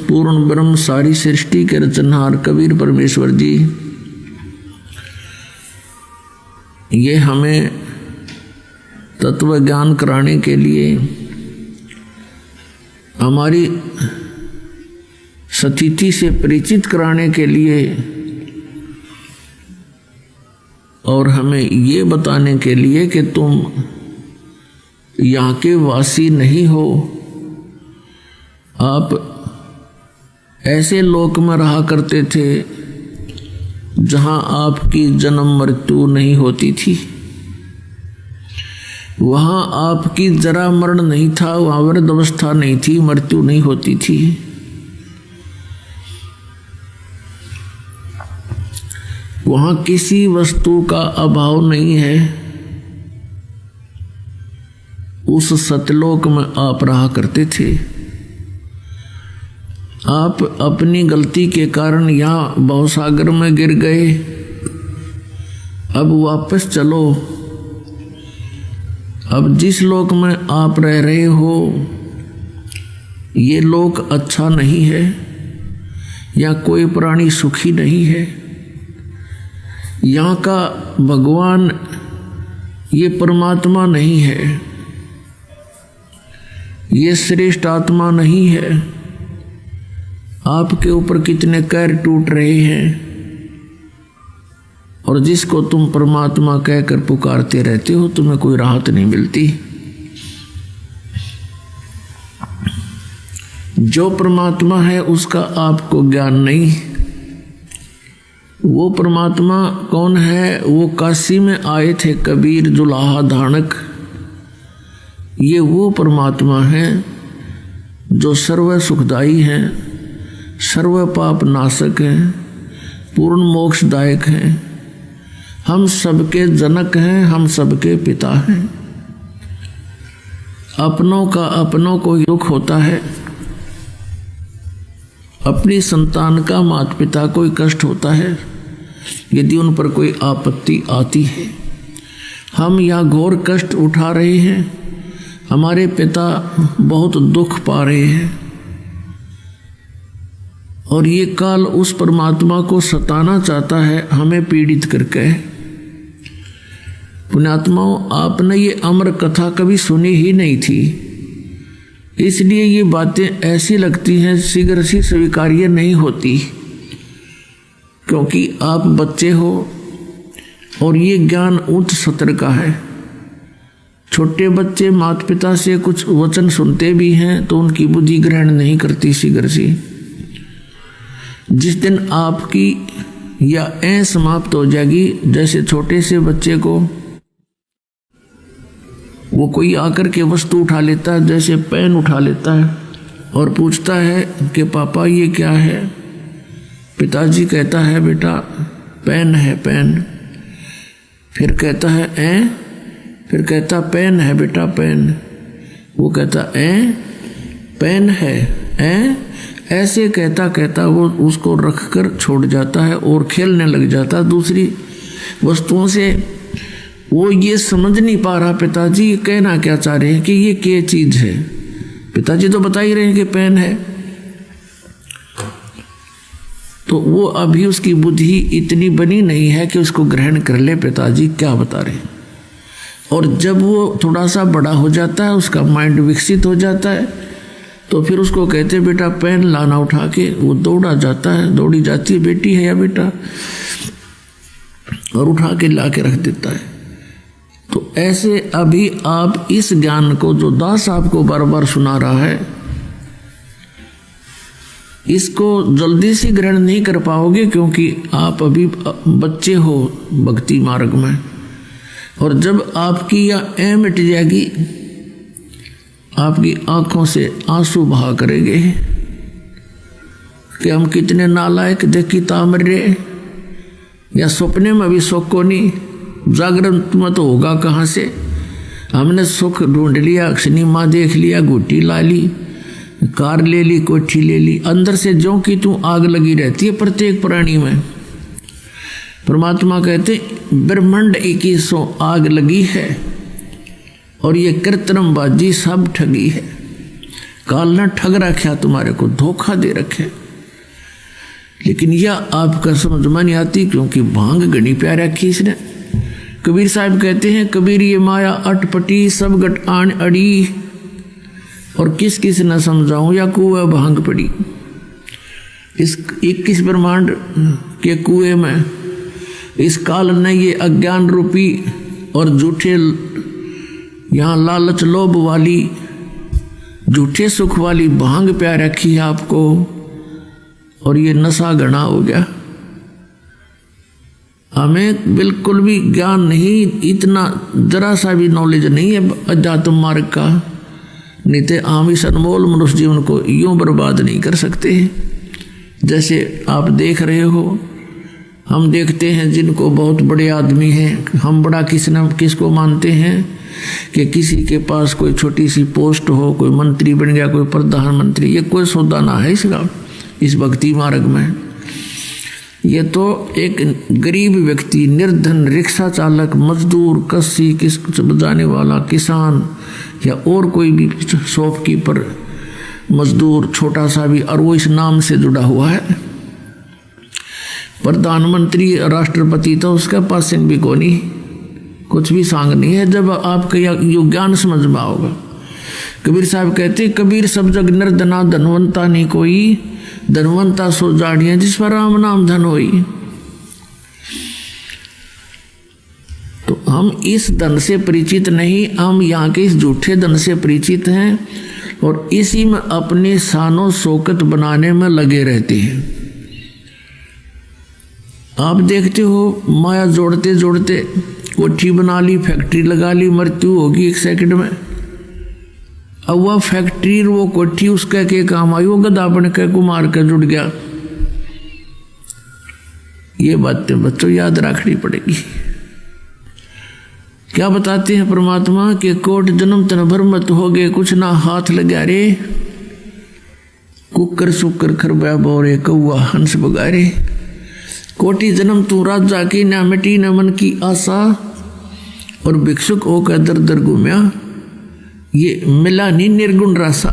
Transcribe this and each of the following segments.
पूर्ण ब्रह्म सारी सृष्टि के रचनहार कबीर परमेश्वर जी ये हमें तत्व ज्ञान कराने के लिए, हमारी स्थिति से परिचित कराने के लिए और हमें ये बताने के लिए कि तुम यहाँ के वासी नहीं हो, आप ऐसे लोक में रहा करते थे जहाँ आपकी जन्म मृत्यु नहीं होती थी, वहाँ आपकी जरा मरण नहीं था, वहाँ वृद्ध अवस्था नहीं थी, मृत्यु नहीं होती थी। वहाँ किसी वस्तु का अभाव नहीं है। उस सतलोक में आप रहा करते थे। आप अपनी गलती के कारण यहाँ भवसागर में गिर गए, अब वापस चलो। अब जिस लोक में आप रह रहे हो ये लोक अच्छा नहीं है, या कोई प्राणी सुखी नहीं है। यहाँ का भगवान ये परमात्मा नहीं है, ये श्रेष्ठ आत्मा नहीं है। आपके ऊपर कितने कैर टूट रहे हैं, और जिसको तुम परमात्मा कहकर पुकारते रहते हो तुम्हें कोई राहत नहीं मिलती। जो परमात्मा है उसका आपको ज्ञान नहीं। वो परमात्मा कौन है? वो काशी में आए थे कबीर जुलाहा धानक। ये वो परमात्मा है जो सर्व सुखदाई है, सर्व पाप नाशक है, पूर्ण मोक्षदायक है। हम सबके जनक हैं, हम सबके पिता हैं। अपनों का अपनों को दुख होता है, अपनी संतान का माता पिता को कष्ट होता है यदि उन पर कोई आपत्ति आती है। हम यहाँ घोर कष्ट उठा रहे हैं, हमारे पिता बहुत दुख पा रहे हैं, और ये काल उस परमात्मा को सताना चाहता है हमें पीड़ित करके। पुण्यात्माओं, आपने ये अमर कथा कभी सुनी ही नहीं थी, इसलिए ये बातें ऐसी लगती हैं शीघ्र से स्वीकार्य नहीं होती, क्योंकि आप बच्चे हो और ये ज्ञान उच्च सत्र का है। छोटे बच्चे माता पिता से कुछ वचन सुनते भी हैं तो उनकी बुद्धि ग्रहण नहीं करती शीघ्र से। जिस दिन आपकी या समाप्त हो जाएगी, जैसे छोटे से बच्चे को वो कोई आकर के वस्तु उठा लेता है, जैसे पेन उठा लेता है और पूछता है कि पापा ये क्या है। पिताजी कहता है बेटा पेन है पेन। फिर कहता है फिर कहता पेन है बेटा पेन। वो कहता पेन है ऐसे कहता कहता वो उसको रखकर छोड़ जाता है और खेलने लग जाता है दूसरी वस्तुओं से। वो ये समझ नहीं पा रहा पिताजी कहना क्या चाह रहे हैं कि ये क्या चीज है। पिताजी तो बता ही रहे हैं कि पेन है। तो वो अभी उसकी बुद्धि इतनी बनी नहीं है कि उसको ग्रहण कर ले पिताजी क्या बता रहे हैं। और जब वो थोड़ा सा बड़ा हो जाता है, उसका माइंड विकसित हो जाता है, तो फिर उसको कहते बेटा पेन लाना उठा के। वो दौड़ा जाता है, दौड़ी जाती है बेटी है या बेटा, और उठा के ला के रख देता है। तो ऐसे अभी आप इस ज्ञान को जो दास आपको बार बार सुना रहा है, इसको जल्दी से ग्रहण नहीं कर पाओगे, क्योंकि आप अभी बच्चे हो भक्ति मार्ग में। और जब आपकी यह मिट जाएगी, आपकी आंखों से आंसू बहा करेंगे कि हम कितने नालायक देखी तामरे, या सपने में भी सुख को नहीं, जागरण में तो होगा कहाँ से। हमने सुख ढूंढ लिया, सिनेमा देख लिया, गुटी ला ली, कार ले ली, कोठी ले ली, अंदर से जो कि तू आग लगी रहती है प्रत्येक प्राणी में। परमात्मा कहते ब्रह्मांड 2100 आग लगी है, और ये कृत्रिम बाजी सब ठगी है। काल ने ठग रखा, तुम्हारे को धोखा दे रखे। लेकिन यह आपका समझ में नहीं आती, क्योंकि भांग घनी प्यार रखी इसने। कबीर साहब कहते हैं, कबीर ये माया अटपटी सब गट आन अड़ी, और किस किस न समझाऊं या कुआ भांग पड़ी। इस 21 ब्रह्मांड के कुएं में इस काल ने ये अज्ञान रूपी और झूठे, यहाँ लालच लोभ वाली झूठे सुख वाली भांग प्यार रखी है आपको, और ये नशा घना हो गया। हमें बिल्कुल भी ज्ञान नहीं, इतना जरा सा भी नॉलेज नहीं है अध्यात्म मार्ग का, नहीं तो हम इस अनमोल मनुष्य जीवन को यूं बर्बाद नहीं कर सकते। जैसे आप देख रहे हो, हम देखते हैं जिनको बहुत बड़े आदमी हैं, हम बड़ा किसको मानते हैं कि किसी के पास कोई छोटी सी पोस्ट हो, कोई मंत्री बन गया, कोई प्रधानमंत्री, ये कोई सौदा ना है इसका इस भक्ति मार्ग में। ये तो एक गरीब व्यक्ति, निर्धन, रिक्शा चालक, मजदूर, कस्सी, किस बजाने वाला, किसान या और कोई भी शॉपकीपर, मजदूर छोटा सा भी, और वो इस नाम से जुड़ा हुआ है। प्रधानमंत्री, राष्ट्रपति तो उसका पासिंग भी कोनी, कुछ भी सांग नहीं है। जब आपका यो ज्ञान समझ में आओगा। कबीर साहब कहते, कबीर सब जग निर्धना धनवंता नहीं कोई, धनवंता सो जाड़िया जिस पर राम नाम धन होई। तो हम इस धन से परिचित नहीं, हम यहाँ के इस झूठे धन से परिचित हैं, और इसी में अपने शानो शौकत बनाने में लगे रहते हैं। आप देखते हो, माया जोड़ते जोड़ते कोठी बना ली, फैक्ट्री लगा ली, मृत्यु होगी 1 सेकंड में। अब वह फैक्ट्री, वो कोठी उसका के काम आई, वो गधा बन के कुमार के जुड़ गया। ये बातें बच्चों याद रखनी पड़ेगी। क्या बताते हैं परमात्मा के, कोट जन्म तन भर मत हो गए, कुछ ना हाथ लगा रे, कुकर सुकर खरबा बोरे, कौआ हंस बगारे। कोटि जन्म तू राजा की, ना मिटी न मन की आशा, और भिक्षुक होकर दर दर घूमया, ये मिला नहीं निर्गुण रासा।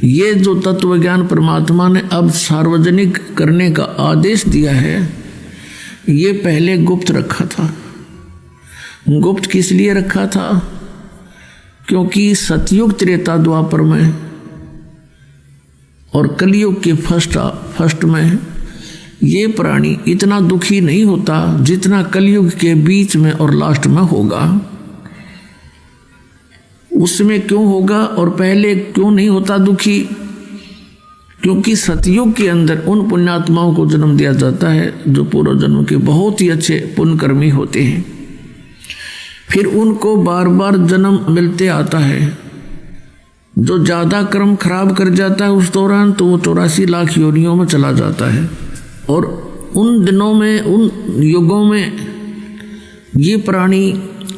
ये जो तत्व ज्ञान परमात्मा ने अब सार्वजनिक करने का आदेश दिया है, ये पहले गुप्त रखा था। गुप्त किस लिए रखा था? क्योंकि सतयुग त्रेता द्वापर में और कलयुग के फर्स्ट में ये प्राणी इतना दुखी नहीं होता जितना कलयुग के बीच में और लास्ट में होगा। उसमें क्यों होगा और पहले क्यों नहीं होता दुखी? क्योंकि सतयुग के अंदर उन पुण्यात्माओं को जन्म दिया जाता है जो पूर्व जन्म के बहुत ही अच्छे पुण्यकर्मी होते हैं। फिर उनको बार बार जन्म मिलते आता है। जो ज़्यादा कर्म खराब कर जाता है उस दौरान तो वो 84 लाख योनियों में चला जाता है। और उन दिनों में, उन युगों में ये प्राणी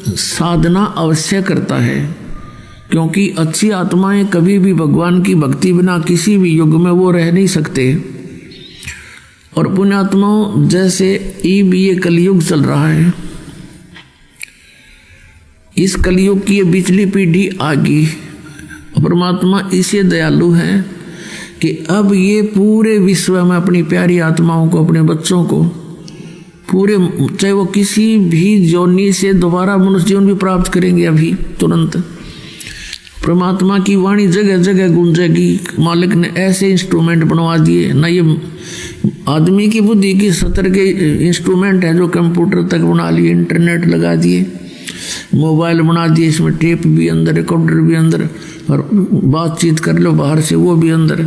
साधना अवश्य करता है, क्योंकि अच्छी आत्माएं कभी भी भगवान की भक्ति बिना किसी भी युग में वो रह नहीं सकते। और पुण्यात्माओं जैसे ये कलयुग चल रहा है, इस कलयुग की ये पिछली पीढ़ी आ गई। परमात्मा इसे दयालु है कि अब ये पूरे विश्व में अपनी प्यारी आत्माओं को, अपने बच्चों को पूरे, चाहे वो किसी भी योनि से दोबारा मनुष्य जीवन भी प्राप्त करेंगे अभी तुरंत, परमात्मा की वाणी जगह जगह गूंजेगी। मालिक ने ऐसे इंस्ट्रूमेंट बनवा दिए ना, ये आदमी की बुद्धि की सतर के इंस्ट्रूमेंट है जो कंप्यूटर तक बना लिए, इंटरनेट लगा दिए, मोबाइल बना दिए, इसमें टेप भी अंदर, रिकॉर्डर भी अंदर, और बातचीत कर लो बाहर से वो भी अंदर।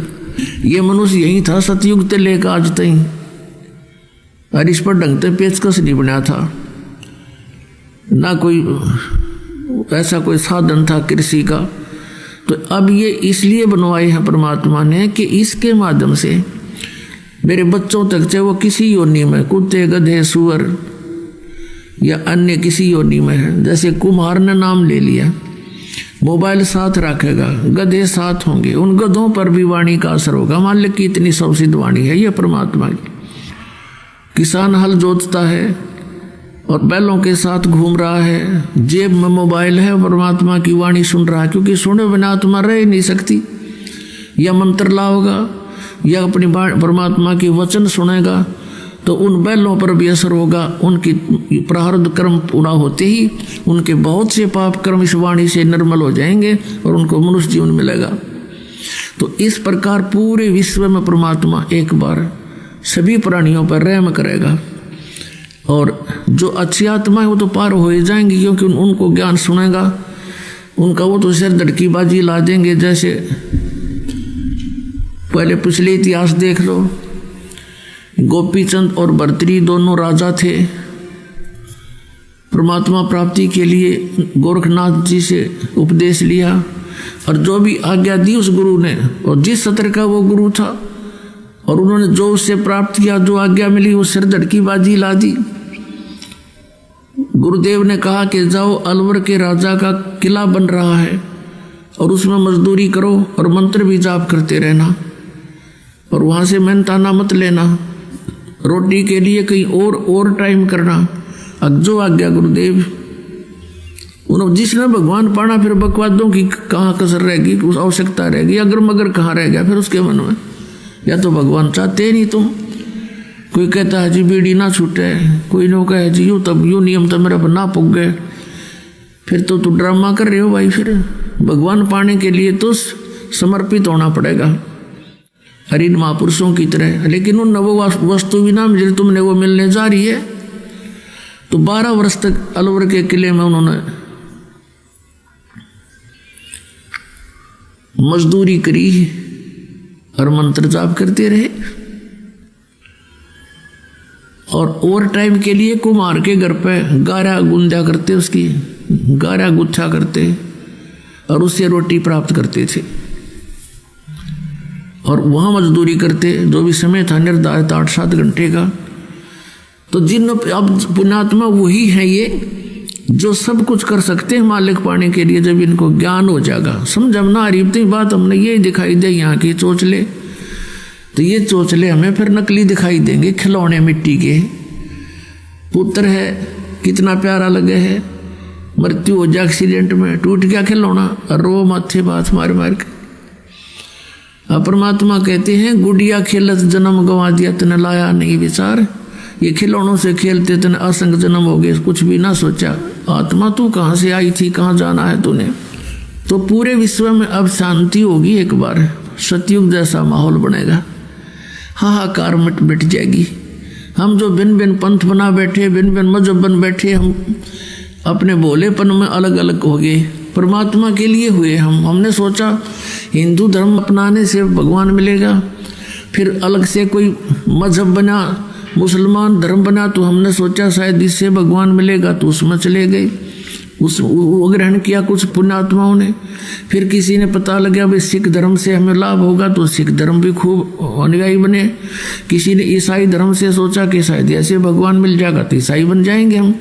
ये मनुष्य यही था सतयुग से लेकर आज तक, और इस पर ढंग से पेचकस नहीं बना था, ना कोई ऐसा कोई साधन था कृषि का। तो अब ये इसलिए बनवाए हैं परमात्मा ने कि इसके माध्यम से मेरे बच्चों तक, चाहे वो किसी योनि में, कुत्ते, गधे, सुअर या अन्य किसी योनि में है। जैसे कुम्हार ने नाम ले लिया, मोबाइल साथ रखेगा, गधे साथ होंगे, उन गधों पर भी वाणी का असर होगा। मालिक की इतनी सबसिद्ध वाणी है ये परमात्मा की। किसान हल जोतता है और बैलों के साथ घूम रहा है, जेब में मोबाइल है, परमात्मा की वाणी सुन रहा है, क्योंकि सुने बिना आत्मा रह ही नहीं सकती। या मंत्र लाओगा या अपनी परमात्मा की वचन सुनेगा तो उन बैलों पर भी असर होगा। उनकी प्रारब्ध कर्म पूरा होते ही उनके बहुत से पाप कर्म इस वाणी से निर्मल हो जाएंगे और उनको मनुष्य जीवन मिलेगा। तो इस प्रकार पूरे विश्व में परमात्मा एक बार सभी प्राणियों पर रहम करेगा और जो अच्छी आत्मा है वो तो पार हो ही जाएंगी, क्योंकि उनको ज्ञान सुनेगा, उनका वो तो सिर धड़की बाजी ला देंगे। जैसे पहले पिछले इतिहास देख लो, गोपीचंद और भर्तृहरि दोनों राजा थे। परमात्मा प्राप्ति के लिए गोरखनाथ जी से उपदेश लिया और जो भी आज्ञा दी उस गुरु ने, और जिस सत्र का वो गुरु था, और उन्होंने जो उससे प्राप्त किया, जो आज्ञा मिली, वो सिर धड़की बाजी ला दी। गुरुदेव ने कहा कि जाओ, अलवर के राजा का किला बन रहा है और उसमें मजदूरी करो और मंत्र भी जाप करते रहना, और वहां से मेहनताना मत लेना, रोटी के लिए कहीं और टाइम करना। अब जो आज्ञा गुरुदेव। उन्होंने जिसने भगवान पाना, फिर बकवादों की कहाँ कसर रहेगी, उस आवश्यकता रहेगी, अगर मगर कहाँ रह गया फिर उसके मन में। या तो भगवान चाहते नहीं तुम। कोई कहता है जी बीड़ी ना छूटे, कोई नो कहे जी यूँ तब यूँ नियम तो मेरा ना पुग गए, फिर तो तू ड्रामा कर रहे हो भाई। फिर भगवान पाने के लिए तो समर्पित होना पड़ेगा हरिन महापुरुषों की तरह। लेकिन उन नवो वस्तु बिना मिले तुमने वो मिलने जा रही है। तो 12 वर्ष तक अलवर के किले में उन्होंने मजदूरी करी और मंत्र जाप करते रहे। और टाइम के लिए कुम्हार के घर पे गारा गुंदा करते, उसकी गारा गुच्छा करते और उससे रोटी प्राप्त करते थे और वहाँ मजदूरी करते। जो भी समय था निर्धारित 8-7 घंटे का। तो जिन अब पुण्यात्मा वही है ये जो सब कुछ कर सकते हैं मालिक पाने के लिए। जब इनको ज्ञान हो जाएगा, समझ हम ना आ रही इतनी बात, हमने ये दिखाई दे यहाँ की चोचले, तो ये चोचले हमें फिर नकली दिखाई देंगे, खिलौने मिट्टी के। पुत्र है कितना प्यारा लगे है, मृत्यु हो जाए एक्सीडेंट में, टूट गया खिलौना और रो माथे बात मार मार के। परमात्मा कहते हैं गुड़िया खेलत जन्म गंवा दिया तने लाया नहीं विचार। ये खिलौनों से खेलते तने असंग जन्म हो गए, कुछ भी ना सोचा। आत्मा तू कहाँ से आई थी, कहाँ जाना है तूने। तो पूरे विश्व में अब शांति होगी, एक बार सतयुग जैसा माहौल बनेगा, हाहाकार मिट जाएगी। हम जो भिन्न भिन्न पंथ बना बैठे, भिन्न भिन्न मजहब बन बैठे, हम अपने भोलेपन में अलग अलग हो गए, परमात्मा के लिए हुए। हमने सोचा हिंदू धर्म अपनाने से भगवान मिलेगा, फिर अलग से कोई मजहब बना, मुसलमान धर्म बना, तो हमने सोचा शायद इससे भगवान मिलेगा, तो उसमें चले गए, वो ग्रहण किया कुछ पुण्यात्माओं ने। फिर किसी ने पता लगा भाई सिख धर्म से हमें लाभ होगा, तो सिख धर्म भी खूब अनुयायी बने। किसी ने ईसाई धर्म से सोचा कि शायद ऐसे भगवान मिल जाएगा तो ईसाई बन जाएंगे हम।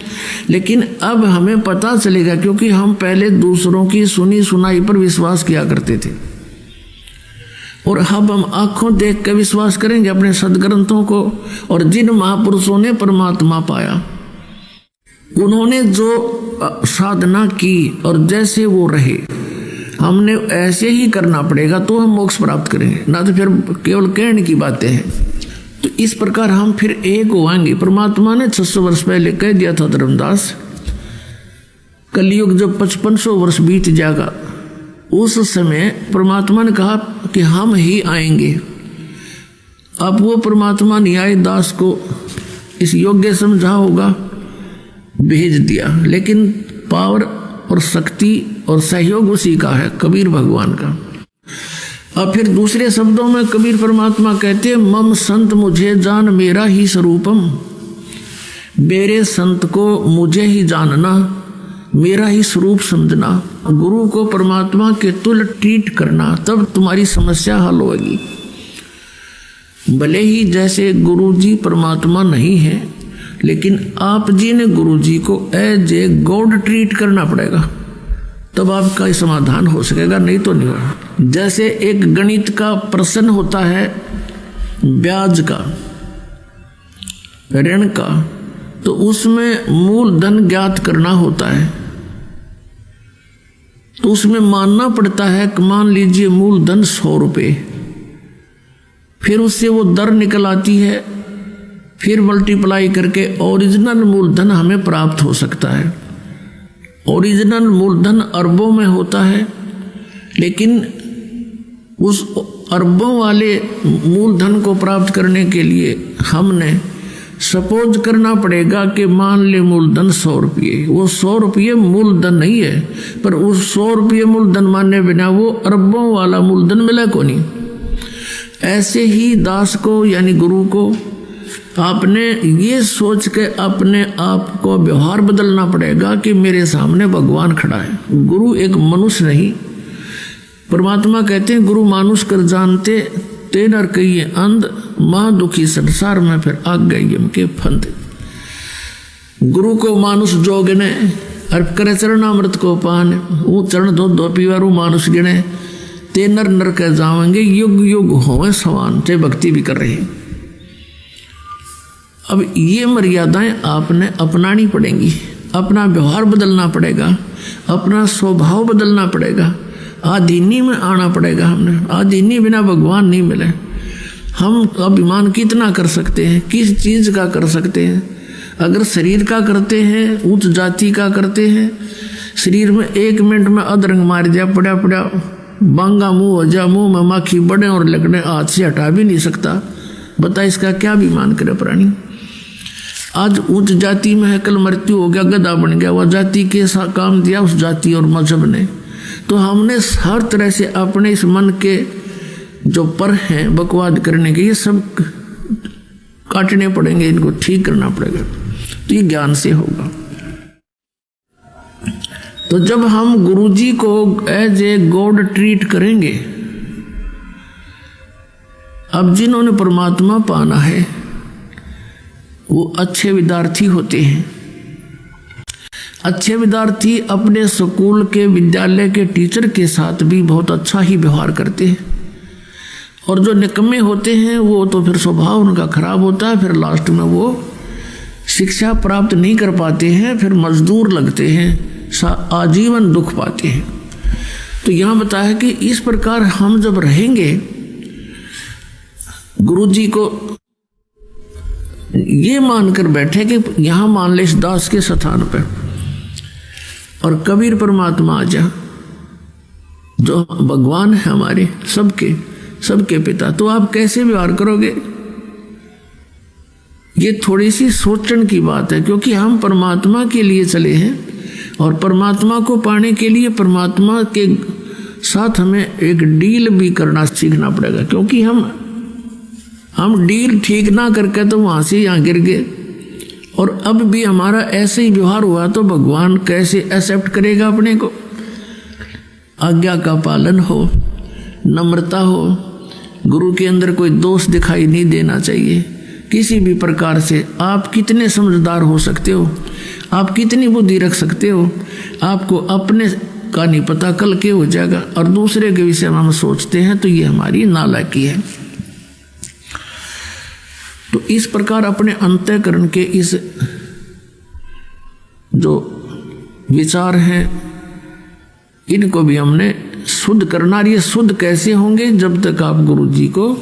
लेकिन अब हमें पता चलेगा, क्योंकि हम पहले दूसरों की सुनी सुनाई पर विश्वास किया करते थे, और अब हम आंखों देख कर विश्वास करेंगे अपने सदग्रंथों को। और जिन महापुरुषों ने परमात्मा पाया, उन्होंने जो साधना की और जैसे वो रहे, हमने ऐसे ही करना पड़ेगा तो हम मोक्ष प्राप्त करेंगे, ना तो फिर केवल कहने की बातें हैं। तो इस प्रकार हम फिर एक होंगे। परमात्मा ने 600 वर्ष पहले कह दिया था धर्मदास, कलयुग जब 5500 वर्ष बीत जाएगा, उस समय परमात्मा ने कहा कि हम ही आएंगे। अब वो परमात्मा न्याय दास को इस योग्य समझा होगा, भेज दिया। लेकिन पावर और शक्ति और सहयोग उसी का है, कबीर भगवान का। अब फिर दूसरे शब्दों में कबीर परमात्मा कहते हैं, मम संत मुझे जान मेरा ही स्वरूपम। मेरे संत को मुझे ही जानना, मेरा ही स्वरूप समझना, गुरु को परमात्मा के तुल्य ट्रीट करना, तब तुम्हारी समस्या हल होगी। भले ही जैसे गुरु जी परमात्मा नहीं है, लेकिन आप जी ने गुरु जी को एज ए गॉड ट्रीट करना पड़ेगा, तब आपका समाधान हो सकेगा, नहीं तो नहीं होगा। जैसे एक गणित का प्रश्न होता है ब्याज का, ऋण का, तो उसमें मूलधन ज्ञात करना होता है। तो उसमें मानना पड़ता है कि मान लीजिए मूलधन 100 रुपये, फिर उससे वो दर निकल आती है, फिर मल्टीप्लाई करके ओरिजिनल मूलधन हमें प्राप्त हो सकता है। ओरिजिनल मूलधन अरबों में होता है, लेकिन उस अरबों वाले मूलधन को प्राप्त करने के लिए हमने सपोज करना पड़ेगा कि मान ले मूलधन 100 रुपये, वो 100 रुपये मूलधन नहीं है, पर उस 100 रुपये मूलधन मानने बिना वो अरबों वाला मूलधन मिला को नहीं। ऐसे ही दास को यानी गुरु को आपने ये सोच के अपने आप को व्यवहार बदलना पड़ेगा कि मेरे सामने भगवान खड़ा है। गुरु एक मनुष्य नहीं, परमात्मा कहते हैं गुरु मानुष कर जानते ते नर कहिए अंध, मां दुखी संसार में फिर आग गई यम के फंद। गुरु को मानुष जोग ने अर्प करे चरणामृत को पान, वो चरण दो दो पीवारू मानुष गिने ते नर नर कह जावेंगे युग युग होवे समान, चाहे भक्ति भी कर रहे। अब ये मर्यादाएं आपने अपनानी पड़ेंगी, अपना व्यवहार बदलना पड़ेगा, अपना स्वभाव बदलना पड़ेगा, आधीनी में आना पड़ेगा। हमने आधीनी बिना भगवान नहीं मिले। हम अभिमान कितना कर सकते हैं, किस चीज़ का कर सकते हैं? अगर शरीर का करते हैं, उच्च जाति का करते हैं, शरीर में 1 मिनट में अधरंग मार दिया, पड़ा पड़ा बांगा मुंह हो जा, मुंह में माखी बड़े और लगने, हाथ से हटा भी नहीं सकता। बता इसका क्या अभिमान करे प्राणी। आज उच्च जाति में है, कल मृत्यु हो गया, गधा बन गया, वह जाति के काम दिया उस जाति और मजहब ने। तो हमने हर तरह से अपने इस मन के जो पर हैं बकवाद करने के, ये सब काटने पड़ेंगे, इनको ठीक करना पड़ेगा। तो ये ज्ञान से होगा। तो जब हम गुरुजी को एज ए गॉड ट्रीट करेंगे, अब जिन्होंने परमात्मा पाना है वो अच्छे विद्यार्थी होते हैं। अच्छे विद्यार्थी अपने स्कूल के विद्यालय के टीचर के साथ भी बहुत अच्छा ही व्यवहार करते हैं, और जो निकम्मे होते हैं वो तो फिर स्वभाव उनका खराब होता है, फिर लास्ट में वो शिक्षा प्राप्त नहीं कर पाते हैं, फिर मजदूर लगते हैं, आजीवन दुख पाते हैं। तो यहाँ बताया कि इस प्रकार हम जब रहेंगे, गुरुजी को ये मानकर बैठे कि यहाँ मान ले इस दास के स्थान पर और कबीर परमात्मा आ जा, जो भगवान है हमारे सबके पिता, तो आप कैसे व्यवहार करोगे? ये थोड़ी सी सोचने की बात है, क्योंकि हम परमात्मा के लिए चले हैं और परमात्मा को पाने के लिए परमात्मा के साथ हमें एक डील भी करना सीखना पड़ेगा। क्योंकि हम डील ठीक ना करके तो वहां से यहाँ गिर गए, और अब भी हमारा ऐसे ही व्यवहार हुआ तो भगवान कैसे एक्सेप्ट करेगा अपने को? आज्ञा का पालन हो, नम्रता हो, गुरु के अंदर कोई दोष दिखाई नहीं देना चाहिए किसी भी प्रकार से। आप कितने समझदार हो सकते हो, आप कितनी बुद्धि रख सकते हो, आपको अपने का नहीं पता कल क्या हो जाएगा, और दूसरे के विषय में हम सोचते हैं, तो ये हमारी नालायकी है। तो इस प्रकार अपने अंतःकरण के इस जो विचार हैं इनको भी हमने शुद्ध करना। ये शुद्ध कैसे होंगे? जब तक आप गुरु जी को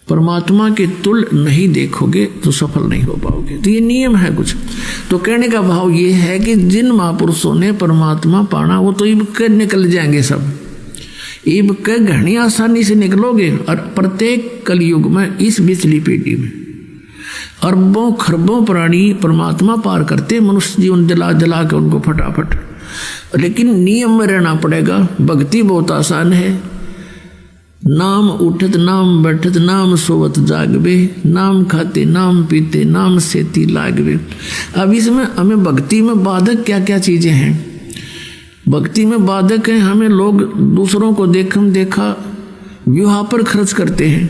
परमात्मा के तुल्य नहीं देखोगे तो सफल नहीं हो पाओगे। तो ये नियम है कुछ। तो कहने का भाव ये है कि जिन महापुरुषों ने परमात्मा पाना वो तो इब के निकल जाएंगे, सब इब के घनी आसानी से निकलोगे। और प्रत्येक कलयुग में इस बिचली पीढ़ी में अरबों खरबों प्राणी परमात्मा पार करते, मनुष्य जीवन जला जला के उनको फटाफट। लेकिन नियम में रहना पड़ेगा। भक्ति बहुत आसान है। नाम उठत नाम बैठत नाम सोवत जागवे, नाम खाते नाम पीते नाम सेती लागवे। अब इसमें हमें भक्ति में बाधक क्या क्या चीजें हैं? भक्ति में बाधक है, हमें लोग दूसरों को देखा विवाह पर खर्च करते हैं।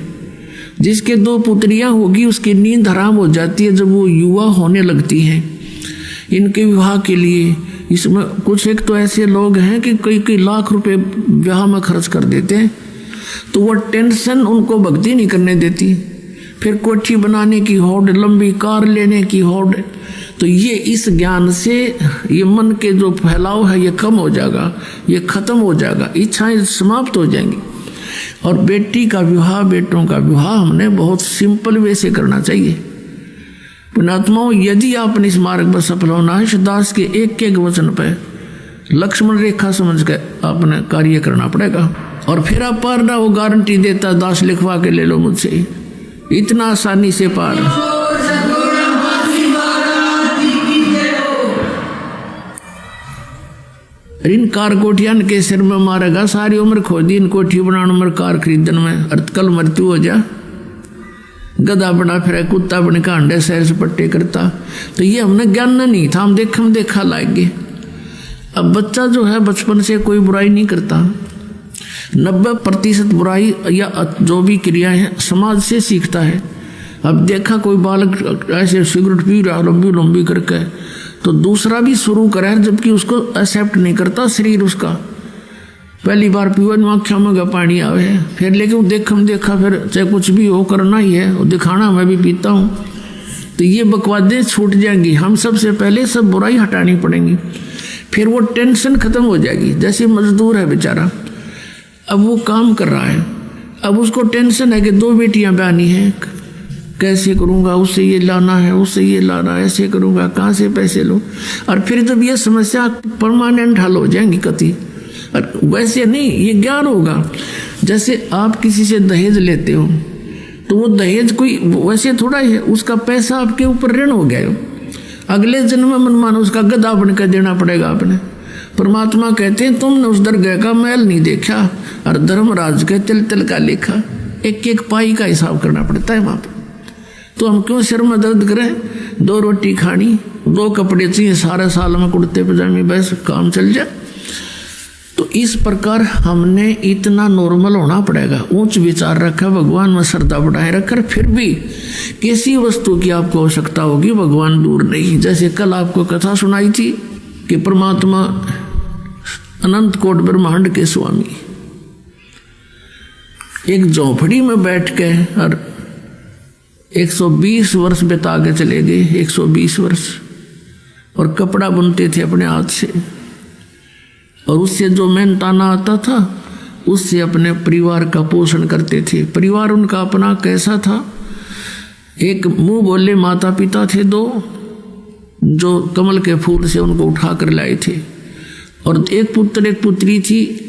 जिसके 2 पुत्रियां होगी उसकी नींद हराम हो जाती है जब वो युवा होने लगती हैं इनके विवाह के लिए। इसमें कुछ एक तो ऐसे लोग हैं कि कई लाख रुपए विवाह में खर्च कर देते हैं, तो वो टेंशन उनको भक्ति नहीं करने देती। फिर कोठी बनाने की होड़, लंबी कार लेने की होड़। तो ये इस ज्ञान से ये मन के जो फैलाव है ये कम हो जाएगा, ये खत्म हो जाएगा, इच्छाएं समाप्त हो जाएंगी। और बेटी का विवाह, बेटों का विवाह हमने बहुत सिंपल वे से करना चाहिए। पुण्यात्माओं, यदि आपने इस मार्ग पर सफल होना है, दास के एक एक वचन पर लक्ष्मण रेखा समझ के आपने कार्य करना पड़ेगा। और फिर आप पार ना, वो गारंटी देता, दास लिखवा के ले लो मुझसे, इतना आसानी से पार। इन कार कोठियान के सिर में मारेगा, सारी उम्र खोदी इन कोठी बनाने में, कार खरीदन में, अर्थ कल मृत्यु हो जा। गधा बना फिर, कुत्ता बन का अंडे सैर से पट्टे करता। तो ये हमने ज्ञान नहीं था, हम देखा लाएंगे। अब बच्चा जो है बचपन से कोई बुराई नहीं करता, 90% बुराई या जो भी क्रिया है समाज से सीखता है। अब देखा कोई बालक ऐसे सिगरेट पी रहा लंबी लंबी करके, तो दूसरा भी शुरू करा, जबकि उसको एक्सेप्ट नहीं करता शरीर उसका। पहली बार पीवा आँखों में पानी आवे, फिर लेकिन देखा फिर चाहे कुछ भी हो करना ही है, वो दिखाना मैं भी पीता हूँ। तो ये बकवादें छूट जाएंगी। हम सबसे पहले सब बुराई हटानी पड़ेंगी, फिर वो टेंशन खत्म हो जाएगी। जैसे मजदूर है बेचारा, अब वो काम कर रहा है, अब उसको टेंशन है कि 2 बेटियां ब्यानी हैं, कैसे करूँगा, उससे ये लाना है, उससे ये लाना है, ऐसे करूँगा, कहाँ से पैसे लूँ। और फिर जब ये समस्या परमानेंट हल हो जाएंगी कति। और वैसे नहीं, ये ज्ञान होगा। जैसे आप किसी से दहेज लेते हो, तो वो दहेज कोई वैसे थोड़ा ही है, उसका पैसा आपके ऊपर ऋण हो गया, अगले जन्म में मनमानो उसका गधा बनकर देना पड़ेगा आपने। परमात्मा कहते हैं तुमने उस दरगाह का मैल नहीं देखा, और धर्मराज के तिल तिल का लेखा, एक एक पाई का हिसाब करना पड़ता है वहाँ पर। तो हम क्यों सिर में दर्द करें, 2 रोटी खानी, 2 कपड़े चाहिए, सारे साल में कुर्ते पजामे, बस काम चल जाए। तो इस प्रकार हमने इतना नॉर्मल होना पड़ेगा, ऊंच विचार रखा, भगवान में श्रद्धा बढ़ाए रखकर, फिर भी किसी वस्तु की आपको आवश्यकता होगी, भगवान दूर नहीं। जैसे कल आपको कथा सुनाई थी कि परमात्मा अनंत कोट ब्रह्मांड के स्वामी एक झोपड़ी में बैठ के और 120 वर्ष बिता के चले गए, 120 वर्ष, और कपड़ा बुनते थे अपने हाथ से, और उससे जो मेहनताना आता था उससे अपने परिवार का पोषण करते थे। परिवार उनका अपना कैसा था, एक मुंह बोले माता पिता थे 2, जो कमल के फूल से उनको उठा कर लाए थे, और एक पुत्र एक पुत्री थी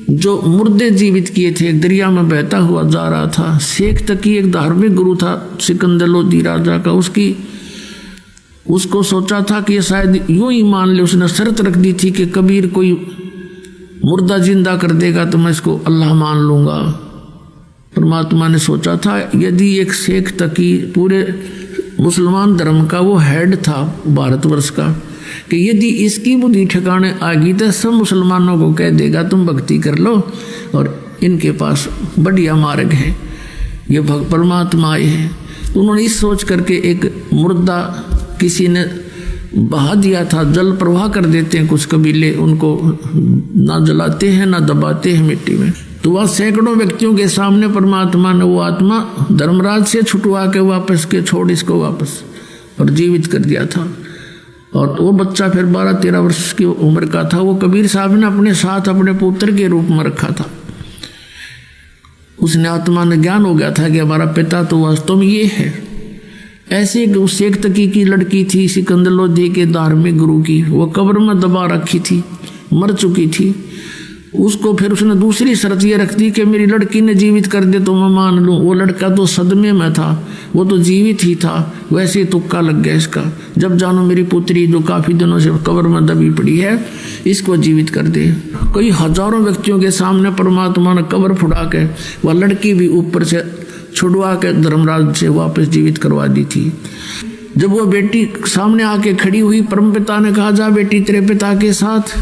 जो मुर्दे जीवित किए थे, एक दरिया में बहता हुआ जा रहा था। शेख तकी एक धार्मिक गुरु था सिकंदर लोधी राजा का, उसको सोचा था कि ये शायद यूं ही मान ले, उसने शर्त रख दी थी कि कबीर कोई मुर्दा जिंदा कर देगा तो मैं इसको अल्लाह मान लूँगा। परमात्मा ने सोचा था यदि एक शेख तकी पूरे मुसलमान धर्म का वो हेड था भारतवर्ष का, कि यदि इसकी बुद्धि ठिकाने आ गई तो सब मुसलमानों को कह देगा तुम भक्ति कर लो, और इनके पास बढ़िया मार्ग है, ये परमात्मा आए हैं। उन्होंने इस सोच करके एक मुर्दा किसी ने बहा दिया था, जल प्रवाह कर देते हैं कुछ कबीले, उनको ना जलाते हैं ना दबाते हैं मिट्टी में। तो वह सैकड़ों व्यक्तियों के सामने परमात्मा ने वो आत्मा धर्मराज से छुटवा के वापस के छोड़ इसको वापस और जीवित कर दिया था। और वो बच्चा फिर 12-13 वर्ष की उम्र का था, वो कबीर साहब ने अपने साथ अपने पुत्र के रूप में रखा था। उसने आत्मा ने ज्ञान हो गया था कि हमारा पिता तो वास्तव में ये है। ऐसे शेख तकी की लड़की थी सिकंदर लोधी के धार्मिक गुरु की, वो कब्र में दबा रखी थी, मर चुकी थी। उसको फिर उसने दूसरी शर्त ये रख दी कि मेरी लड़की ने जीवित कर दे तो मैं मान लूँ। वो लड़का तो सदमे में था, वो तो जीवित ही था, वैसे ही तुक्का लग गया इसका, जब जानो मेरी पुत्री जो काफ़ी दिनों से कब्र में दबी पड़ी है इसको जीवित कर दे। कई हजारों व्यक्तियों के सामने परमात्मा ने कब्र फुड़ा के वह लड़की भी ऊपर से छुड़वा के धर्मराज से वापस जीवित करवा दी थी। जब वो बेटी सामने आके खड़ी हुई, परमपिता ने कहा जा बेटी तेरे पिता के साथ,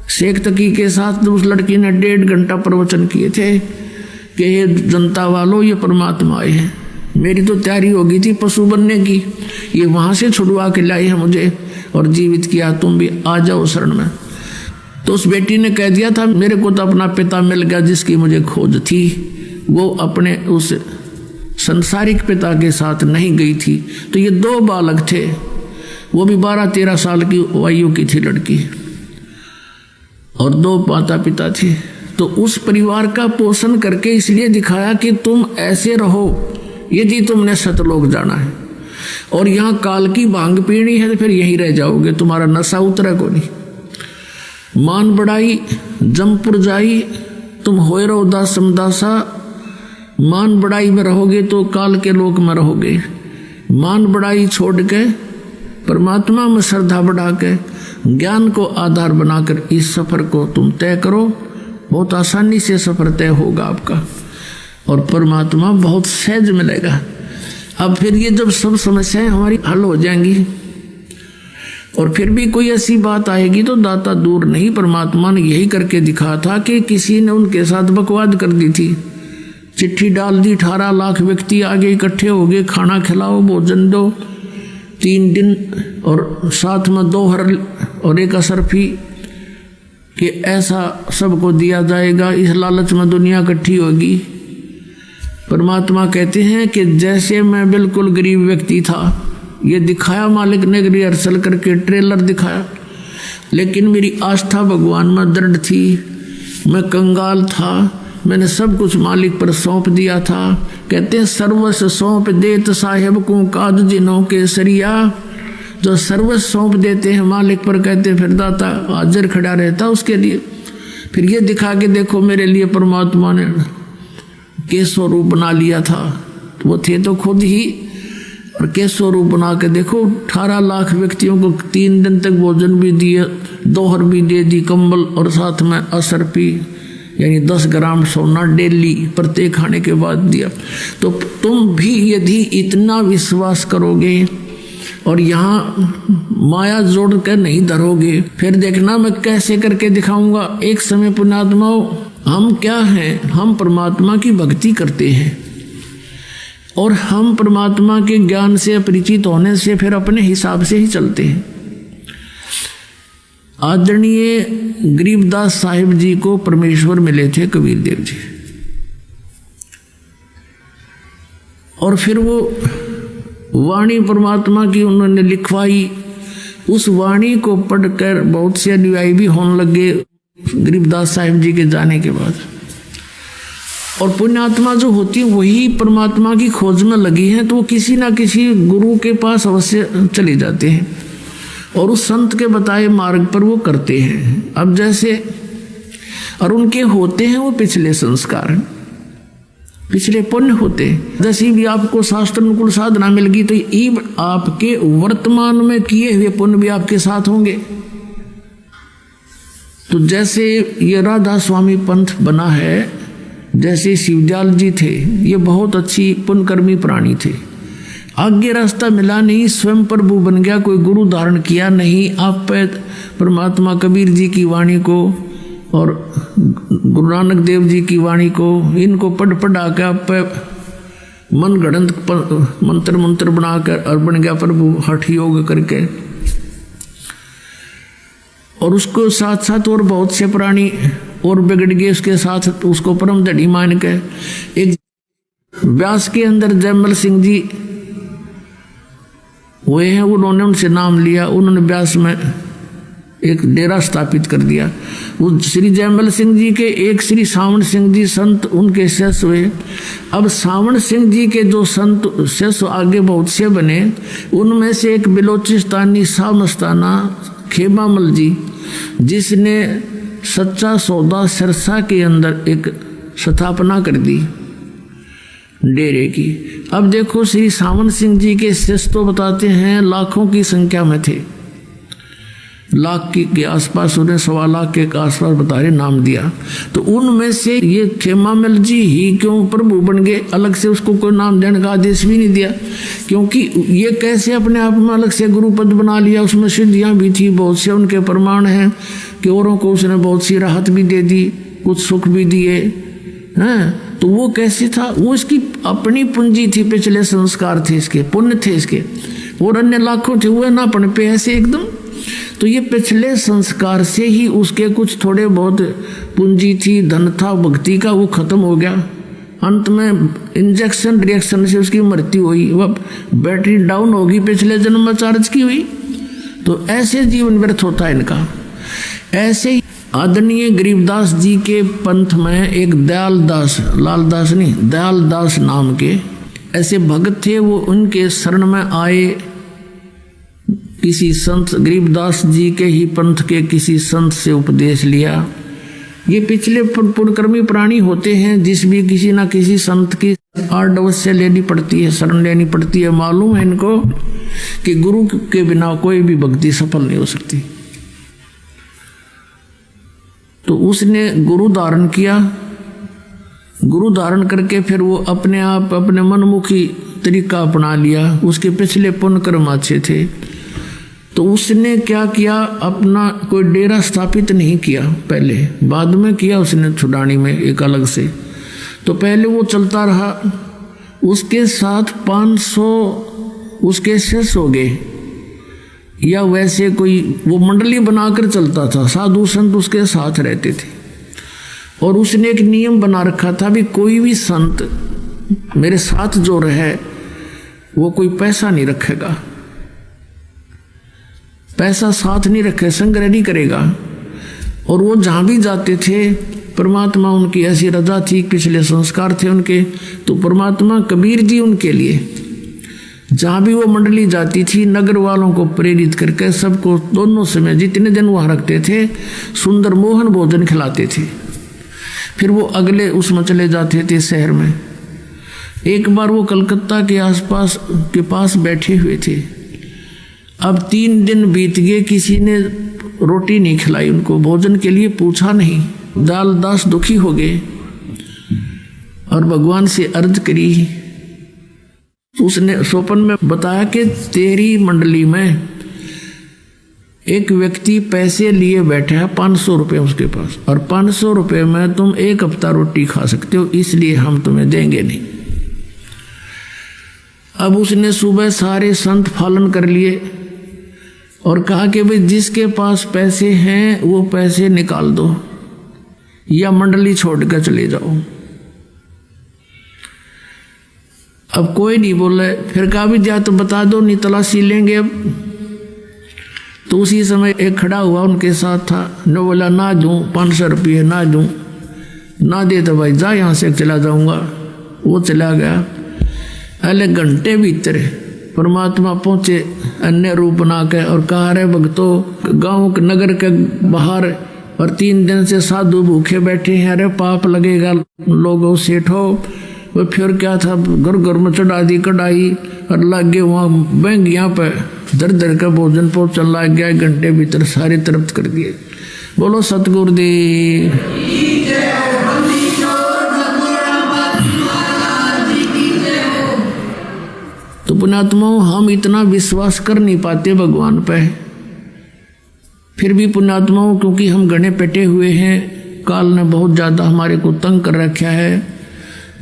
शेख तकी के साथ। उस लड़की ने 1.5 घंटा प्रवचन किए थे कि ये जनता वालों ये परमात्मा आए हैं, मेरी तो तैयारी हो गई थी पशु बनने की, ये वहाँ से छुड़वा के लाई है मुझे और जीवित किया, तुम भी आ जाओ शरण में। तो उस बेटी ने कह दिया था मेरे को तो अपना पिता मिल गया जिसकी मुझे खोज थी। वो अपने उस संसारिक पिता के साथ नहीं गई थी। तो ये 2 बालक थे, वो भी 12-13 साल की आयु की थी लड़की, और 2 माता पिता थे। तो उस परिवार का पोषण करके इसलिए दिखाया कि तुम ऐसे रहो यदि तुमने सतलोक जाना है, और यहाँ काल की भांग पीनी है तो फिर यहीं रह जाओगे, तुम्हारा नशा उतरे को नहीं। मान बढ़ाई जमपुर जाई, तुम होए रहो दास समदासा। मान बढ़ाई में रहोगे तो काल के लोक में रहोगे। मान बढ़ाई छोड़ के परमात्मा में श्रद्धा बढ़ा के ज्ञान को आधार बनाकर इस सफर को तुम तय करो, बहुत आसानी से सफर तय होगा आपका, और परमात्मा बहुत सहज मिलेगा। अब फिर ये जब सब समस्याएं हमारी हल हो जाएंगी और फिर भी कोई ऐसी बात आएगी तो दाता दूर नहीं। परमात्मा ने यही करके दिखा था कि किसी ने उनके साथ बकवाद कर दी थी, चिट्ठी डाल दी, 18 लाख व्यक्ति आगे इकट्ठे हो गए, खाना खिलाओ, भोजन दो, 3 दिन, और साथ में 2 हर और 1 असरफी कि ऐसा सबको दिया जाएगा, इस लालच में दुनिया इकट्ठी होगी। परमात्मा कहते हैं कि जैसे मैं बिल्कुल गरीब व्यक्ति था, ये दिखाया मालिक ने रिहर्सल करके ट्रेलर दिखाया, लेकिन मेरी आस्था भगवान में दृढ़ थी, मैं कंगाल था, मैंने सब कुछ मालिक पर सौंप दिया था। कहते हैं सर्वस्व सौंप देत साहेब को काज जिन्हों के सरिया। जो सर्वस्व सौंप देते हैं मालिक पर, कहते हैं फिर दाता हाजिर खड़ा रहता उसके लिए। फिर ये दिखा के देखो मेरे लिए परमात्मा ने के स्वरूप बना लिया था, वो थे तो खुद ही, और के स्वरूप बना के देखो 18 लाख व्यक्तियों को 3 दिन तक भोजन भी दिए, 2 हर भी दे दी, कंबल, और साथ में असरपी यानी 10 ग्राम सोना डेली प्रत्येक खाने के बाद दिया। तो तुम भी यदि इतना विश्वास करोगे और यहाँ माया जोड़ कर नहीं धरोगे, फिर देखना मैं कैसे करके दिखाऊंगा। एक समय पुण्यात्माओं, हम क्या हैं? हम परमात्मा की भक्ति करते हैं और हम परमात्मा के ज्ञान से परिचित होने से फिर अपने हिसाब से ही चलते हैं। आदरणीय गरीबदास साहिब जी को परमेश्वर मिले थे कबीर देव जी, और फिर वो वाणी परमात्मा की उन्होंने लिखवाई। उस वाणी को पढ़कर बहुत से अनुयायी भी होने लगे गरीबदास साहिब जी के जाने के बाद। और पुण्यात्मा जो होती है वही परमात्मा की खोज में लगी है, तो वो किसी ना किसी गुरु के पास अवश्य चले जाते हैं और उस संत के बताए मार्ग पर वो करते हैं। अब जैसे और उनके होते हैं वो पिछले संस्कार, पिछले पुण्य होते। जैसे भी आपको शास्त्र अनुकूल साधना मिल गई तो ये आपके वर्तमान में किए हुए पुण्य भी आपके साथ होंगे। तो जैसे ये राधा स्वामी पंथ बना है, जैसे शिवदयाल जी थे, ये बहुत अच्छी पुण्यकर्मी प्राणी थे। आगे रास्ता मिला नहीं, स्वयं प्रभु बन गया, कोई गुरु धारण किया नहीं। आप परमात्मा कबीर जी की वाणी को और गुरु नानक देव जी की वाणी को, इनको पढ़ा के आप मन गढ़ंत मंत्र बनाकर और बन गया प्रभु हठ योग करके। और उसको साथ साथ और बहुत से प्राणी और बिगड़ गए उसके साथ, उसको परम धड़ी मान के। एक व्यास के अंदर जयमल सिंह जी वे हैं, उन्होंने उनसे नाम लिया, उन्होंने व्यास में एक डेरा स्थापित कर दिया। वो श्री जयमल सिंह जी के एक श्री सावण सिंह जी संत उनके शिष्य हुए। अब सावण सिंह जी के जो संत शिष्य आगे बहुत से बने, उनमें से एक बिलोचिस्तानी शाह मस्ताना खेमामल जी, जिसने सच्चा सौदा सिरसा के अंदर एक स्थापना कर दी डेरे की। अब देखो श्री सावन सिंह जी के शिष्य तो बताते हैं लाखों की संख्या में थे, लाख के आसपास, उन्हें 1.25 लाख के आसपास बता रहे नाम दिया। तो उनमें से ये खेमामल जी ही क्यों प्रभु बन गए? अलग से उसको कोई नाम देने का आदेश भी नहीं दिया, क्योंकि ये कैसे अपने आप में अलग से गुरु पद बना लिया। उसमें सिद्धियाँ भी थी, बहुत से उनके प्रमाण हैं कि औरों को उसने बहुत सी राहत भी दे दी, कुछ सुख भी दिए हैं। तो वो कैसे था? वो इसकी अपनी पूंजी थी, पिछले संस्कार थे इसके, पुण्य थे इसके, और अन्य लाखों थे हुए ना पन पे ऐसे एकदम। तो ये पिछले संस्कार से ही उसके कुछ थोड़े बहुत पूंजी थी, धन था भक्ति का, वो खत्म हो गया। अंत में इंजेक्शन रिएक्शन से उसकी मृत्यु हुई, वह बैटरी डाउन होगी, पिछले जन्म में चार्ज की हुई। तो ऐसे जीवन व्यर्थ होता है इनका। ऐसे ही आदरणीय गरीबदास जी के पंथ में एक दयालदास, लालदास नहीं, दयालदास नाम के ऐसे भगत थे। वो उनके शरण में आए, किसी संत, गरीबदास जी के ही पंथ के किसी संत से उपदेश लिया। ये पिछले पुण्यकर्मी प्राणी होते हैं, जिस भी किसी ना किसी संत की आर्ट अवश्य लेनी पड़ती है, शरण लेनी पड़ती है। मालूम है इनको कि गुरु के बिना कोई भी भक्ति सफल नहीं हो सकती। तो उसने गुरु धारण किया। गुरु धारण करके फिर वो अपने आप अपने मनमुखी तरीका अपना लिया। उसके पिछले पुण्यकर्म अच्छे थे। तो उसने क्या किया, अपना कोई डेरा स्थापित नहीं किया पहले, बाद में किया उसने छुड़ानी में एक अलग से। तो पहले वो चलता रहा, उसके साथ 500 उसके शिष्य हो गए, या वैसे कोई वो मंडली बनाकर चलता था, साधु संत उसके साथ रहते थे। और उसने एक नियम बना रखा था भी कोई भी संत मेरे साथ जो रहे वो कोई पैसा नहीं रखेगा, पैसा साथ नहीं रखे, संग्रह नहीं करेगा। और वो जहाँ भी जाते थे, परमात्मा उनकी ऐसी रजा थी, पिछले संस्कार थे उनके, तो परमात्मा कबीर जी उनके लिए जहाँ भी वो मंडली जाती थी, नगर वालों को प्रेरित करके सबको दोनों समय जितने दिन वहाँ रखते थे, सुंदर मोहन भोजन खिलाते थे। फिर वो अगले उसमें चले जाते थे शहर में। एक बार वो कलकत्ता के आसपास के पास बैठे हुए थे। अब 3 दिन बीत गए, किसी ने रोटी नहीं खिलाई उनको, भोजन के लिए पूछा नहीं। दयालदास दुखी हो गए और भगवान से अर्ज करी। उसने स्वप्न में बताया कि तेरी मंडली में एक व्यक्ति पैसे लिए बैठा है, 500 रुपये उसके पास, और 500 रुपये में तुम 1 हफ्ता रोटी खा सकते हो, इसलिए हम तुम्हें देंगे नहीं। अब उसने सुबह सारे संत पालन कर लिए और कहा कि भाई जिसके पास पैसे हैं वो पैसे निकाल दो या मंडली छोड़कर चले जाओ। अब कोई नहीं बोले। फिर कहा भी जा तो बता दो, नहीं तलाशी लेंगे अब। तो उसी समय एक खड़ा हुआ उनके साथ था, न बोला ना दूं 500 रुपये, ना दूं, ना दे तो भाई जा यहाँ से चला जाऊंगा। वो चला गया। अगले घंटे भीतर परमात्मा पहुँचे अन्य रूप बना के और कहा, रे भक्तों, गाँव के नगर के बाहर और 3 दिन से साधु भूखे बैठे हैं, अरे पाप लगेगा लोगों सेठो। वो फिर क्या था, घर घर में चढ़ा दी कढ़ाई और लग गए वहाँ बैंक यहाँ पे दर दर का भोजन पहुँचने लग गया। 1 घंटे भीतर सारे तृप्त कर दिए। बोलो सतगुरुदेव। तो पुण्यात्माओं, हम इतना विश्वास कर नहीं पाते भगवान पे। फिर भी पुण्यात्माओं, क्योंकि हम गणे पेटे हुए हैं, काल ने बहुत ज़्यादा हमारे को तंग कर रखा है।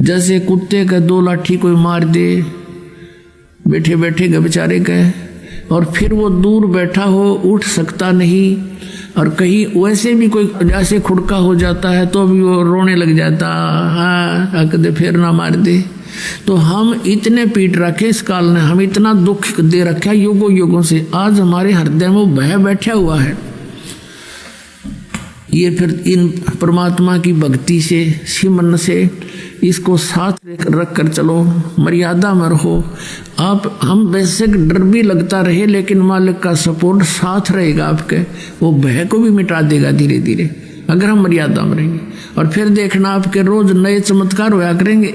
जैसे कुत्ते का 2 लाठी कोई मार दे बैठे बैठे के बेचारे के, और फिर वो दूर बैठा हो, उठ सकता नहीं, और कहीं वैसे भी कोई जैसे खुड़का हो जाता है तो भी वो रोने लग जाता, हाँ कदे फिर ना मार दे। तो हम इतने पीट रखे इस काल ने, हम इतना दुख दे रखा युगों युगों से। आज हमारे हृदय में भय बैठा हुआ है। ये फिर इन परमात्मा की भक्ति से, सिमरन से इसको साथ रख कर चलो, मर्यादा में रहो आप। हम वैसे डर भी लगता रहे, लेकिन मालिक का सपोर्ट साथ रहेगा आपके, वो भय को भी मिटा देगा धीरे धीरे, अगर हम मर्यादा में रहेंगे। और फिर देखना आपके रोज नए चमत्कार होया करेंगे।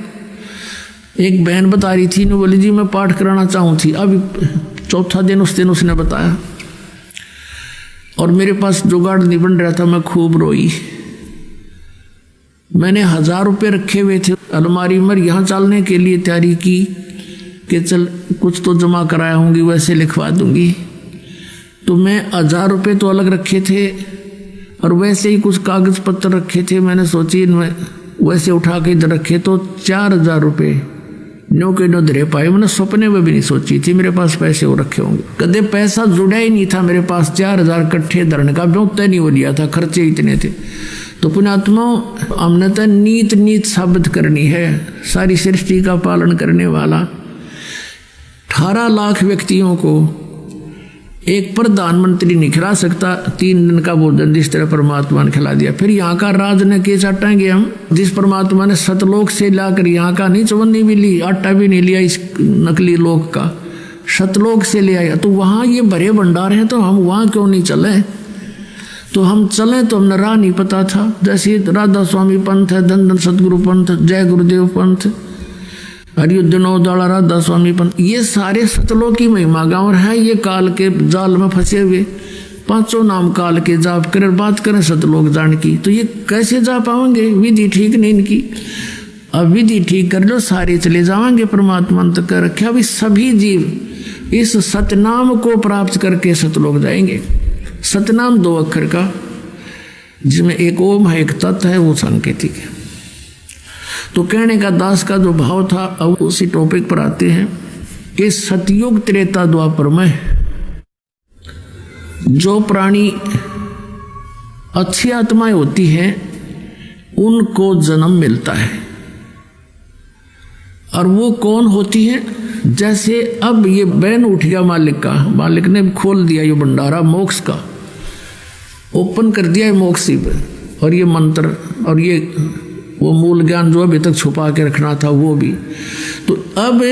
एक बहन बता रही थी, ने बोली जी मैं पाठ कराना चाहूँ थी, अभी 4था दिन उस दिन उसने बताया, और मेरे पास जुगाड़ नहीं बन रहा था, मैं खूब रोई। मैंने 1000 रुपये रखे हुए थे अलमारी में, यहाँ चलने के लिए तैयारी की कि चल कुछ तो जमा कराया होंगी, वैसे लिखवा दूंगी। तो मैं 1000 रुपये तो अलग रखे थे और वैसे ही कुछ कागज पत्र रखे थे। मैंने सोची इनमें वैसे उठा के इधर रखे तो 4000 रुपये नो के नो धरे पाए। मैंने सपने में भी नहीं सोची थी मेरे पास पैसे वो रखे होंगे। कदे पैसा जुड़ा ही नहीं था मेरे पास। 4000 इकट्ठे धरने का ब्यों तय नहीं हो लिया था, खर्चे इतने थे। तो पुण्यात्मा, हमने तो नीत साबित करनी है। सारी सृष्टि का पालन करने वाला 18 लाख व्यक्तियों को एक प्रधानमंत्री नहीं खिला सकता 3 दिन का भोजन जिस तरह परमात्मा ने खिला दिया। फिर यहाँ का राज ने के चाटेंगे हम, जिस परमात्मा ने सतलोक से लाकर यहाँ का नहीं चवन्नी भी ली, आटा भी नहीं लिया इस नकली लोक का, सतलोक से ले आया। तो वहाँ ये भरे भंडार हैं, तो हम वहाँ क्यों नहीं चले? तो हम चले तो हमने राह नहीं पता था। जैसे राधा स्वामी पंथ है, धन धन सतगुरु पंथ, जय गुरुदेव पंथ, हरियुद्दनोदाड़ा राधा स्वामी पंथ, ये सारे सतलोक की महिमा गाँव है। ये काल के जाल में फंसे हुए 500 नाम काल के जाप कर बात करें सतलोक जान की, तो ये कैसे जा पाएंगे? विधि ठीक नहीं इनकी। अब विधि ठीक कर लो, सारे चले जाएंगे परमात्मा तक कर रखा। अभी सभी जीव इस सतनाम को प्राप्त करके सतलोक जाएंगे। सतनाम 2 अक्षर का, जिसमें एक ओम है, एक तत् है, वो सांकेतिक है। तो कहने का दास का जो भाव था, अब उसी टॉपिक पर आते हैं कि सतयुग त्रेता द्वापर में जो प्राणी अच्छी आत्माएं होती हैं उनको जन्म मिलता है। और वो कौन होती है? जैसे अब ये बैन उठ गया मालिक का, मालिक ने खोल दिया ये भंडारा मोक्ष का, ओपन कर दिया है मोक्ष पे, और ये मंत्र और ये वो मूल ज्ञान जो अभी तक छुपा के रखना था वो भी। तो अब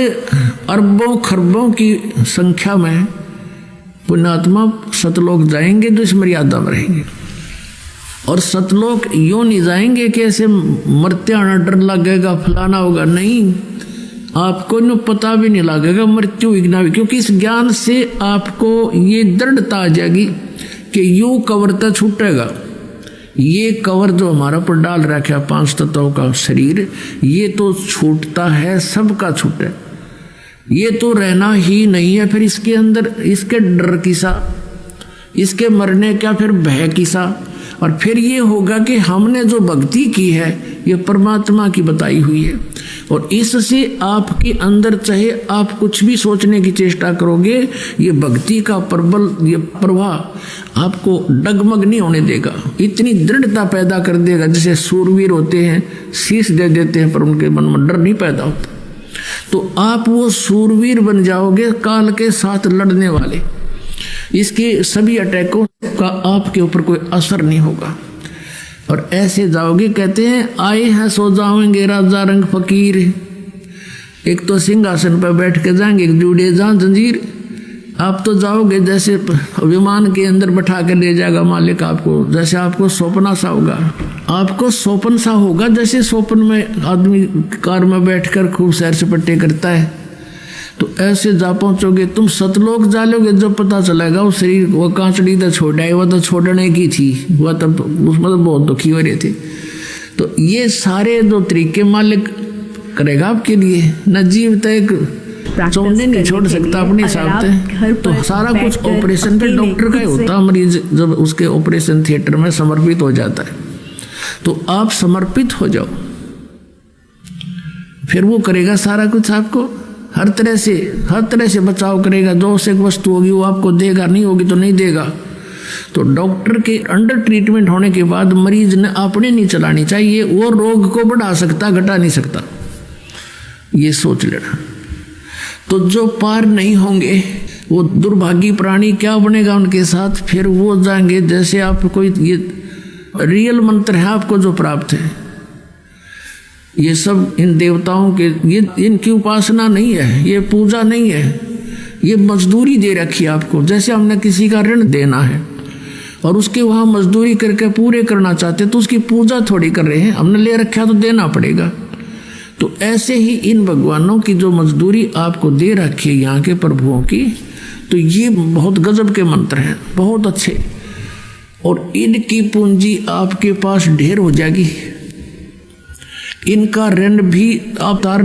अरबों खरबों की संख्या में पुण्यात्मा सतलोक जाएंगे जो इस मर्यादा में रहेंगे। और सतलोक यूं नहीं जाएंगे कि ऐसे मरते आना डर लगेगा, फलाना होगा, नहीं, आपको न पता भी नहीं लगेगा मृत्यु विघ्ना भी, क्योंकि इस ज्ञान से आपको ये दृढ़ता आ जाएगी कि यूं कवरता छूटेगा। ये कवर जो हमारा पर डाल रखा 5 तत्वों का शरीर, ये तो छूटता है, सबका छूटे, ये तो रहना ही नहीं है। फिर इसके अंदर इसके डर किसा, इसके मरने का फिर भय किसा। और फिर ये होगा कि हमने जो भक्ति की है ये परमात्मा की बताई हुई है, और इससे आपके अंदर चाहे आप कुछ भी सोचने की चेष्टा करोगे, ये भक्ति का प्रबल ये प्रवाह आपको डगमग नहीं होने देगा, इतनी दृढ़ता पैदा कर देगा। जैसे सूरवीर होते हैं, शीश दे देते हैं पर उनके मन में डर नहीं पैदा होता। तो आप वो सूरवीर बन जाओगे, काल के साथ लड़ने वाले। इसके सभी अटैकों का आपके ऊपर कोई असर नहीं होगा, और ऐसे जाओगे। कहते हैं आए हैं सो जाओगे राजा रंग फकीर, एक तो सिंहासन पर बैठ के जाएंगे, एक जुड़े जहां जंजीर। आप तो जाओगे जैसे विमान के अंदर बैठा के ले जाएगा मालिक आपको, जैसे आपको स्वप्न सा होगा, आपको स्वप्न सा होगा। जैसे स्वप्न में आदमी कार में बैठकर खूब सैर सपाटे करता है, तो ऐसे जा पहुंचोगे। तुम सतलोक जा लोगे, जब पता चलेगा वो शरीर वो कांचड़ी तो छोड़ आई, वो तो छोड़ने की थी, वह तब उसमें तो बहुत दुखी हो रहे थे। तो ये सारे जो तरीके मालिक करेगा आपके लिए। न जीव तक चौंडे नहीं छोड़ सकता अपने हिसाब से, तो सारा कुछ ऑपरेशन पे डॉक्टर का ही होता। मरीज जब उसके ऑपरेशन थिएटर में समर्पित हो जाता है, तो आप समर्पित हो जाओ, फिर वो करेगा सारा कुछ आपको हर तरह से बचाव करेगा। जो से वस्तु होगी वो आपको देगा, नहीं होगी तो नहीं देगा। तो डॉक्टर के अंडर ट्रीटमेंट होने के बाद मरीज ने अपने नहीं चलानी चाहिए, वो रोग को बढ़ा सकता, घटा नहीं सकता, ये सोच लेना। तो जो पार नहीं होंगे वो दुर्भागी प्राणी क्या बनेगा उनके साथ? फिर वो जाएंगे जैसे आप कोई ये रियल मंत्र है आपको जो प्राप्त है, ये सब इन देवताओं के, ये इनकी उपासना नहीं है, ये पूजा नहीं है, ये मजदूरी दे रखी है आपको। जैसे हमने किसी का ऋण देना है और उसके वहाँ मजदूरी करके पूरे करना चाहते, तो उसकी पूजा थोड़ी कर रहे हैं, हमने ले रखा तो देना पड़ेगा। तो ऐसे ही इन भगवानों की जो मजदूरी आपको दे रखी है यहाँ के प्रभुओं की, तो ये बहुत गजब के मंत्र हैं, बहुत अच्छे, और इनकी पूंजी आपके पास ढेर हो जाएगी। इनका ऋण भी आप तार